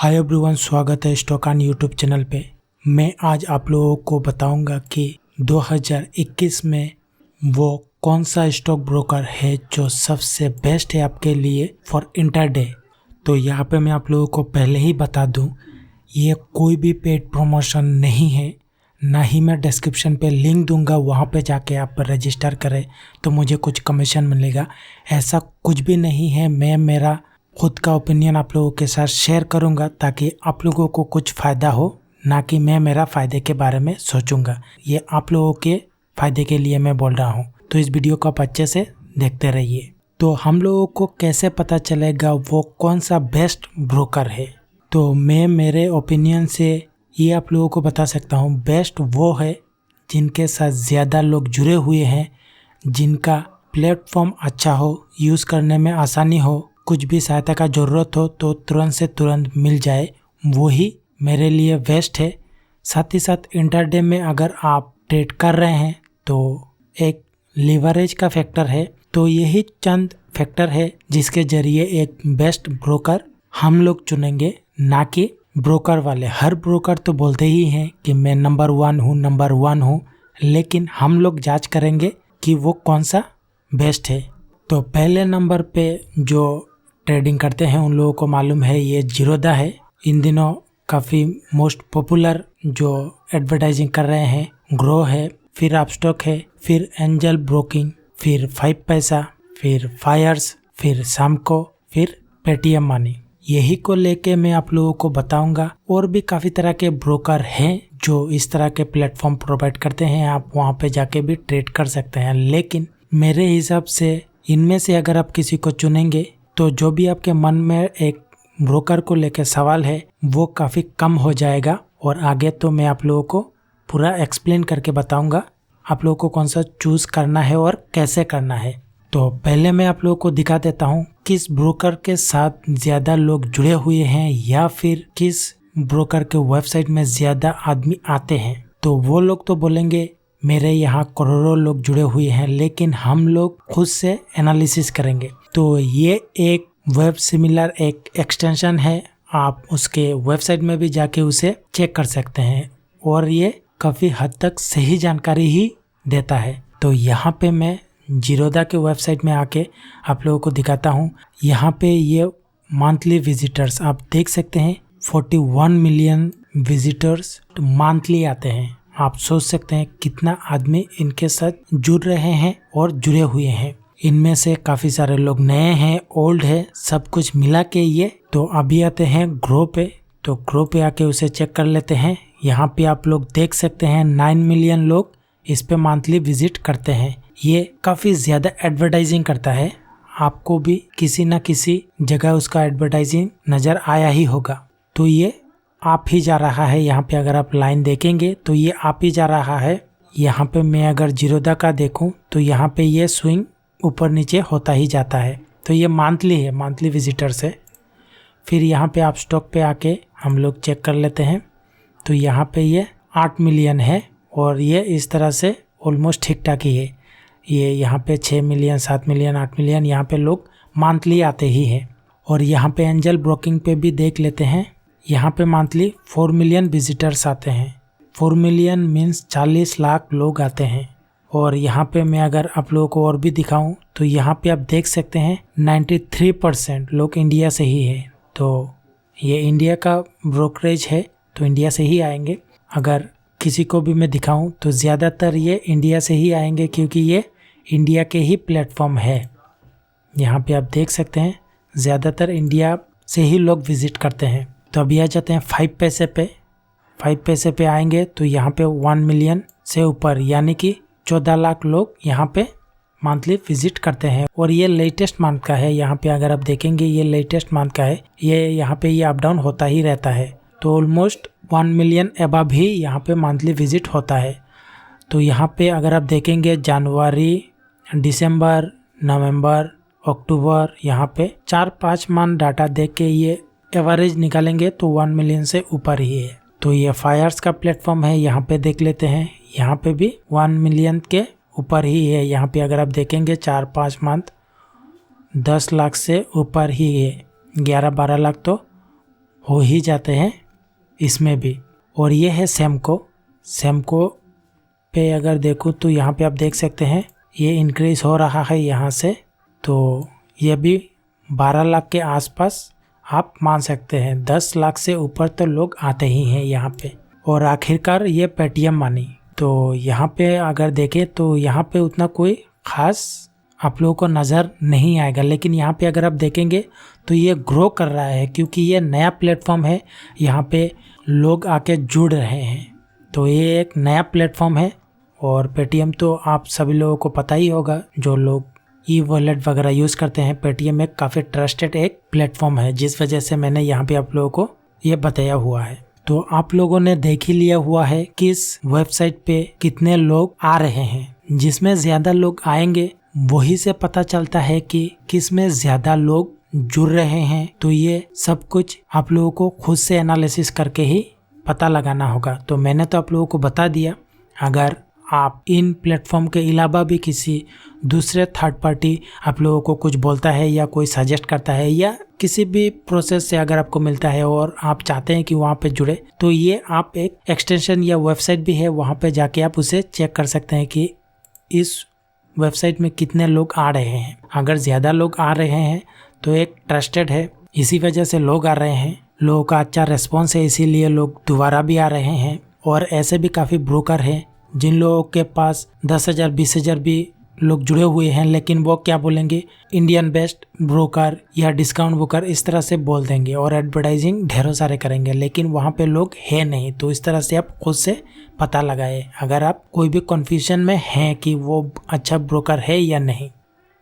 Hi everyone, स्वागत है stock YouTube channel पे। मैं आज आप लोगों को बताऊंगा कि 2021 में वो कौन सा स्टॉक ब्रोकर है जो सबसे बेस्ट है आपके लिए फॉर इंटरडे। तो यहाँ पे मैं आप लोगों को पहले ही बता दूं, ये कोई भी पेड प्रमोशन नहीं है, ना ही मैं डिस्क्रिप्शन पे लिंक दूंगा, वहाँ पे जाके आप रजिस्टर करें तो मुझे कुछ कमीशन मिलेगा। ऐसा कुछ भी नहीं है। मैं मेरा खुद का ओपिनियन आप लोगों के साथ शेयर करूंगा ताकि आप लोगों को कुछ फ़ायदा हो, ना कि मैं मेरा फ़ायदे के बारे में सोचूंगा। ये आप लोगों के फ़ायदे के लिए मैं बोल रहा हूँ, तो इस वीडियो को आप अच्छे से देखते रहिए। तो हम लोगों को कैसे पता चलेगा वो कौन सा बेस्ट ब्रोकर है? तो मैं मेरे ओपिनियन से ये आप लोगों को बता सकता हूँ, बेस्ट वो है जिनके साथ ज़्यादा लोग जुड़े हुए हैं, जिनका प्लेटफॉर्म अच्छा हो, यूज़ करने में आसानी हो, कुछ भी सहायता का ज़रूरत हो तो तुरंत से तुरंत मिल जाए, वही मेरे लिए बेस्ट है। साथ ही साथ इंटरडे में अगर आप ट्रेड कर रहे हैं तो एक लीवरेज का फैक्टर है। तो यही चंद फैक्टर है जिसके ज़रिए एक बेस्ट ब्रोकर हम लोग चुनेंगे, ना कि ब्रोकर वाले। हर ब्रोकर तो बोलते ही हैं कि मैं नंबर वन हूँ, लेकिन हम लोग जांच करेंगे कि वो कौन सा बेस्ट है। तो पहले नंबर पे जो ट्रेडिंग करते हैं उन लोगों को मालूम है ये जीरोधा है। इन दिनों काफ़ी मोस्ट पॉपुलर जो एडवर्टाइजिंग कर रहे हैं ग्रो है, फिर अपस्टॉक है, फिर एंजल ब्रोकिंग, फिर 5 पैसा, फिर फायर्स, फिर सामको, फिर पेटीएम मनी। यही को लेके मैं आप लोगों को बताऊंगा। और भी काफ़ी तरह के ब्रोकर हैं जो इस तरह के प्लेटफॉर्म प्रोवाइड करते हैं, आप वहाँ पे जाके भी ट्रेड कर सकते हैं। लेकिन मेरे हिसाब से इनमें से अगर आप किसी को चुनेंगे तो जो भी आपके मन में एक ब्रोकर को लेकर सवाल है वो काफ़ी कम हो जाएगा। और आगे तो मैं आप लोगों को पूरा एक्सप्लेन करके बताऊंगा आप लोगों को कौन सा चूज़ करना है और कैसे करना है। तो पहले मैं आप लोगों को दिखा देता हूं किस ब्रोकर के साथ ज़्यादा लोग जुड़े हुए हैं या फिर किस ब्रोकर के वेबसाइट में ज़्यादा आदमी आते हैं। तो वो लोग तो बोलेंगे मेरे यहाँ करोड़ों लोग जुड़े हुए हैं, लेकिन हम लोग खुद से एनालिसिस करेंगे। तो ये एक वेब सिमिलर एक एक्सटेंशन है, आप उसके वेबसाइट में भी जाके उसे चेक कर सकते हैं और ये काफ़ी हद तक सही जानकारी ही देता है। तो यहाँ पे मैं जीरोधा के वेबसाइट में आके आप लोगों को दिखाता हूँ। यहाँ पे ये मंथली विजिटर्स आप देख सकते हैं, 41 मिलियन विजिटर्स मंथली आते हैं। आप सोच सकते हैं कितना आदमी इनके साथ जुड़ रहे हैं और जुड़े हुए हैं। इनमें से काफ़ी सारे लोग नए हैं, ओल्ड है, सब कुछ मिला के ये। तो अभी आते हैं ग्रो पे। तो ग्रो पे आके उसे चेक कर लेते हैं। यहाँ पे आप लोग देख सकते हैं 9 मिलियन लोग इस पे मंथली विजिट करते हैं। ये काफ़ी ज़्यादा एडवर्टाइजिंग करता है, आपको भी किसी न किसी जगह उसका एडवर्टाइजिंग नज़र आया ही होगा। तो ये आप ही जा रहा है। यहाँ पे अगर आप लाइन देखेंगे तो ये आप ही जा रहा है। यहाँ पे मैं अगर जीरोधा का देखूँ तो यहाँ पे ये स्विंग ऊपर नीचे होता ही जाता है। तो ये मंथली है, मंथली विजिटर्स है। फिर यहाँ पे आप स्टॉक पे आके हम लोग चेक कर लेते हैं। तो यहाँ पे ये 8 मिलियन है और ये इस तरह से ऑलमोस्ट ठीक ठाक ही है। ये यहाँ पे 6 मिलियन, 7 मिलियन, 8 मिलियन यहाँ पे लोग मंथली आते ही हैं। और यहाँ पे एंजल ब्रोकिंग पे भी देख लेते हैं। यहाँ पे मंथली 4 मिलियन विजिटर्स आते हैं। 4 मिलियन मीन्स 40 लाख लोग आते हैं। और यहाँ पे मैं अगर आप लोगों को और भी दिखाऊं तो यहाँ पे आप देख सकते हैं 93% लोग इंडिया से ही है। तो ये इंडिया का ब्रोकरेज है तो इंडिया से ही आएंगे। अगर किसी को भी मैं दिखाऊं तो ज़्यादातर ये इंडिया से ही आएंगे, क्योंकि ये इंडिया के ही प्लेटफॉर्म है। यहाँ पे आप देख सकते हैं ज़्यादातर इंडिया से ही लोग विज़िट करते हैं। तो अभी आ जाते हैं 5 पैसे पे। 5 पैसे पे आएंगे तो यहाँ पे 1 मिलियन से ऊपर यानी कि 14 लाख लोग यहाँ पे मंथली विजिट करते हैं। और ये लेटेस्ट मंथ का है। यहाँ पे अगर आप देखेंगे ये लेटेस्ट मंथ का है। ये यहाँ पे ये अप डाउन होता ही रहता है। तो ऑलमोस्ट 1 मिलियन अबव ही यहाँ पे मंथली विजिट होता है। तो यहाँ पे अगर आप देखेंगे जनवरी, दिसंबर, नवंबर, अक्टूबर, यहाँ पे 4-5 मंथ डाटा देख के ये एवरेज निकालेंगे तो 1 मिलियन से ऊपर ही है। तो ये फायर्स का प्लेटफॉर्म है, यहाँ पे देख लेते हैं। यहाँ पे भी 1 मिलियन के ऊपर ही है। यहाँ पे अगर आप देखेंगे 4-5 मंथ 10 लाख से ऊपर ही है। 11-12 लाख तो हो ही जाते हैं इसमें भी। और ये है सेमको पे अगर देखूँ तो यहाँ पे आप देख सकते हैं ये इंक्रीज़ हो रहा है यहाँ से, तो ये भी 12 लाख के आसपास आप मान सकते हैं। 10 लाख से ऊपर तो लोग आते ही हैं यहाँ पे। और आखिरकार ये पेटीएम मनी, तो यहाँ पे अगर देखें तो यहाँ पे उतना कोई ख़ास आप लोगों को नज़र नहीं आएगा, लेकिन यहाँ पे अगर आप देखेंगे तो ये ग्रो कर रहा है क्योंकि ये नया प्लेटफॉर्म है, यहाँ पे लोग आके जुड़ रहे हैं। तो ये एक नया प्लेटफॉर्म है। और पेटीएम तो आप सभी लोगों को पता ही होगा, जो लोग ई वॉलेट वगैरह यूज़ करते हैं, पेटीएम एक काफ़ी ट्रस्टेड एक प्लेटफॉर्म है, जिस वजह से मैंने यहाँ पे आप लोगों को ये बताया हुआ है। तो आप लोगों ने देख ही लिया हुआ है किस वेबसाइट पे कितने लोग आ रहे हैं। जिसमें ज़्यादा लोग आएंगे वही से पता चलता है कि किस में ज़्यादा लोग जुड़ रहे हैं। तो ये सब कुछ आप लोगों को खुद से एनालिसिस करके ही पता लगाना होगा। तो मैंने तो आप लोगों को बता दिया। अगर आप इन प्लेटफॉर्म के अलावा भी किसी दूसरे थर्ड पार्टी आप लोगों को कुछ बोलता है या कोई सजेस्ट करता है या किसी भी प्रोसेस से अगर आपको मिलता है और आप चाहते हैं कि वहाँ पे जुड़े, तो ये आप एक एक्सटेंशन या वेबसाइट भी है, वहाँ पे जाके आप उसे चेक कर सकते हैं कि इस वेबसाइट में कितने लोग आ रहे हैं। अगर ज़्यादा लोग आ रहे हैं तो एक ट्रस्टेड है, इसी वजह से लोग आ रहे हैं, लोगों का अच्छा रिस्पॉन्स है, इसीलिए लोग दोबारा भी आ रहे हैं। और ऐसे भी काफ़ी ब्रोकर हैं जिन लोगों के पास 10,000 20,000 भी लोग जुड़े हुए हैं, लेकिन वो क्या बोलेंगे, इंडियन बेस्ट ब्रोकर या डिस्काउंट ब्रोकर इस तरह से बोल देंगे और एडवर्टाइजिंग ढेरों सारे करेंगे, लेकिन वहाँ पे लोग हैं नहीं। तो इस तरह से आप खुद से पता लगाए अगर आप कोई भी कन्फ्यूजन में हैं कि वो अच्छा ब्रोकर है या नहीं।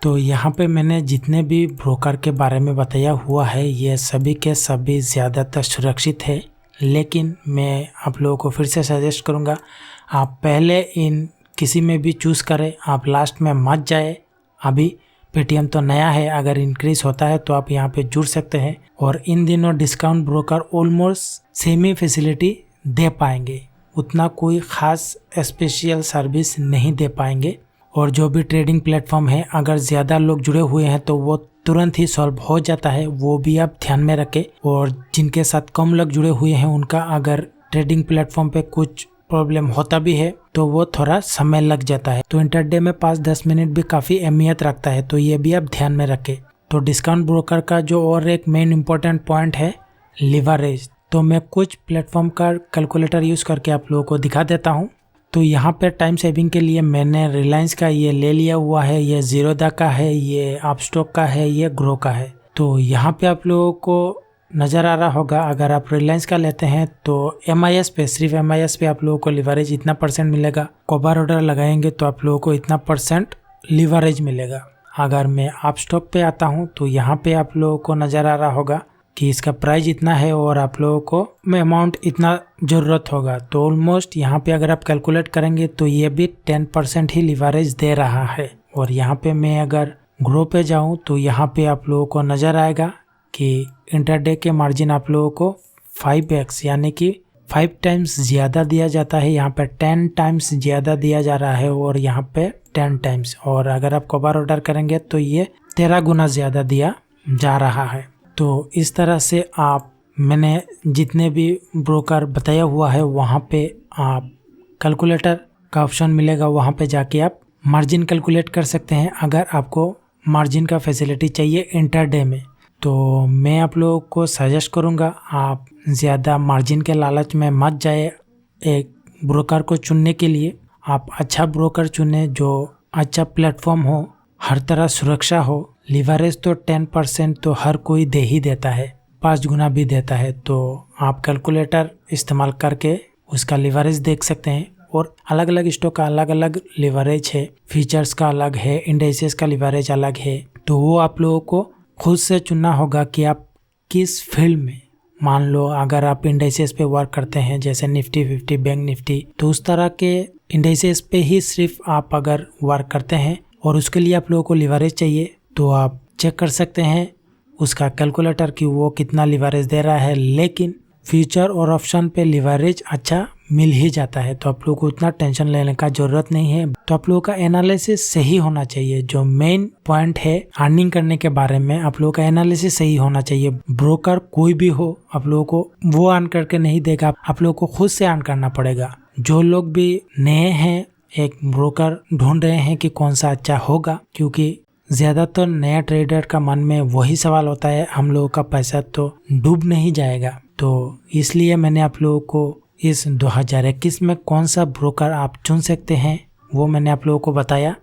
तो यहाँ पे मैंने जितने भी ब्रोकर के बारे में बताया हुआ है ये सभी के सभी ज़्यादातर सुरक्षित है, लेकिन मैं आप लोगों को फिर से सजेस्ट करूँगा आप पहले इन किसी में भी चूज़ करें, आप लास्ट में मत जाए। अभी पेटीएम तो नया है, अगर इंक्रीज़ होता है तो आप यहाँ पे जुड़ सकते हैं। और इन दिनों डिस्काउंट ब्रोकर ऑलमोस्ट सेम ही फैसिलिटी दे पाएंगे, उतना कोई ख़ास स्पेशल सर्विस नहीं दे पाएंगे। और जो भी ट्रेडिंग प्लेटफॉर्म है अगर ज़्यादा लोग जुड़े हुए हैं तो वो तुरंत ही सॉल्व हो जाता है, वो भी आप ध्यान में रखें। और जिनके साथ कम लोग जुड़े हुए हैं उनका अगर ट्रेडिंग प्लेटफॉर्म पे कुछ प्रॉब्लम होता भी है तो वो थोड़ा समय लग जाता है। तो इंटरडे में 5-10 मिनट भी काफ़ी अहमियत रखता है, तो ये भी आप ध्यान में रखें। तो डिस्काउंट ब्रोकर का जो और एक मेन इंपॉर्टेंट पॉइंट है लिवरेज। तो मैं कुछ प्लेटफॉर्म का कैलकुलेटर यूज़ करके आप लोगों को दिखा देता हूँ। तो यहाँ पे टाइम सेविंग के लिए मैंने रिलायंस का ये ले लिया हुआ है, ये ज़ीरोधा का है, ये अपस्टॉक का है, ये ग्रो का है। तो यहाँ पे आप लोगों को नज़र आ रहा होगा, अगर आप रिलायंस का लेते हैं तो MIS पे, सिर्फ MIS पे आप लोगों को लिवरेज इतना % मिलेगा। कवर ऑर्डर लगाएंगे तो आप लोगों को इतना % लिवरेज मिलेगा। अगर मैं अपस्टॉक पे आता हूँ तो यहाँ पे आप लोगों को नज़र आ रहा होगा कि इसका प्राइस इतना है और आप लोगों को अमाउंट इतना ज़रूरत होगा। तो ऑलमोस्ट यहाँ पे अगर आप कैलकुलेट करेंगे तो ये भी 10% ही लिवरेज दे रहा है। और यहाँ पे मैं अगर ग्रो पे जाऊँ तो यहाँ पे आप लोगों को नज़र आएगा कि इंटरडे के मार्जिन आप लोगों को 5x यानी कि 5 टाइम्स ज़्यादा दिया जाता है, यहाँ पे 10 टाइम्स ज़्यादा दिया जा रहा है और यहाँ पे 10 टाइम्स। और अगर आप कवर ऑर्डर करेंगे तो ये 13 गुना ज़्यादा दिया जा रहा है। तो इस तरह से आप, मैंने जितने भी ब्रोकर बताया हुआ है वहाँ पे आप कैलकुलेटर का ऑप्शन मिलेगा, वहाँ पे जाके आप मार्जिन कैलकुलेट कर सकते हैं अगर आपको मार्जिन का फैसिलिटी चाहिए इंटरडे में। तो मैं आप लोगों को सजेस्ट करूँगा आप ज़्यादा मार्जिन के लालच में मत जाए। एक ब्रोकर को चुनने के लिए आप अच्छा ब्रोकर चुने जो अच्छा प्लेटफॉर्म हो, हर तरह सुरक्षा हो। लिवरेज तो 10% तो हर कोई दे ही देता है, 5 गुना भी देता है। तो आप कैलकुलेटर इस्तेमाल करके उसका लिवरेज देख सकते हैं। और अलग अलग स्टॉक का अलग अलग लिवरेज है, फीचर्स का अलग है, इंडाइसेस का लिवरेज अलग है। तो वो आप लोगों को खुद से चुनना होगा कि आप किस फील्ड में, मान लो अगर आप इंडाइसेस पे वर्क करते हैं जैसे निफ्टी 50, बैंक निफ्टी, तो उस तरह के इंडाइसेस पे ही सिर्फ आप अगर वर्क करते हैं और उसके लिए आप लोगों को लिवरेज चाहिए तो आप चेक कर सकते हैं उसका कैलकुलेटर कि वो कितना लिवरेज दे रहा है। लेकिन फ्यूचर और ऑप्शन पे लिवरेज अच्छा मिल ही जाता है, तो आप लोगों को उतना टेंशन लेने का जरूरत नहीं है। तो आप लोगों का एनालिसिस सही होना चाहिए। जो मेन पॉइंट है अर्निंग करने के बारे में, आप लोगों का एनालिसिस सही होना चाहिए। ब्रोकर कोई भी हो, आप लोगों को वो अर्न करके नहीं देगा, आप लोगों को खुद से अर्न करना पड़ेगा। जो लोग भी नए हैं, एक ब्रोकर ढूंढ रहे हैं कि कौन सा अच्छा होगा, क्योंकि ज्यादातर नया ट्रेडर का मन में वही सवाल होता है, हम लोगों का पैसा तो डूब नहीं जाएगा। तो इसलिए मैंने आप लोगों को इस 2021 में कौन सा ब्रोकर आप चुन सकते हैं वो मैंने आप लोगों को बताया।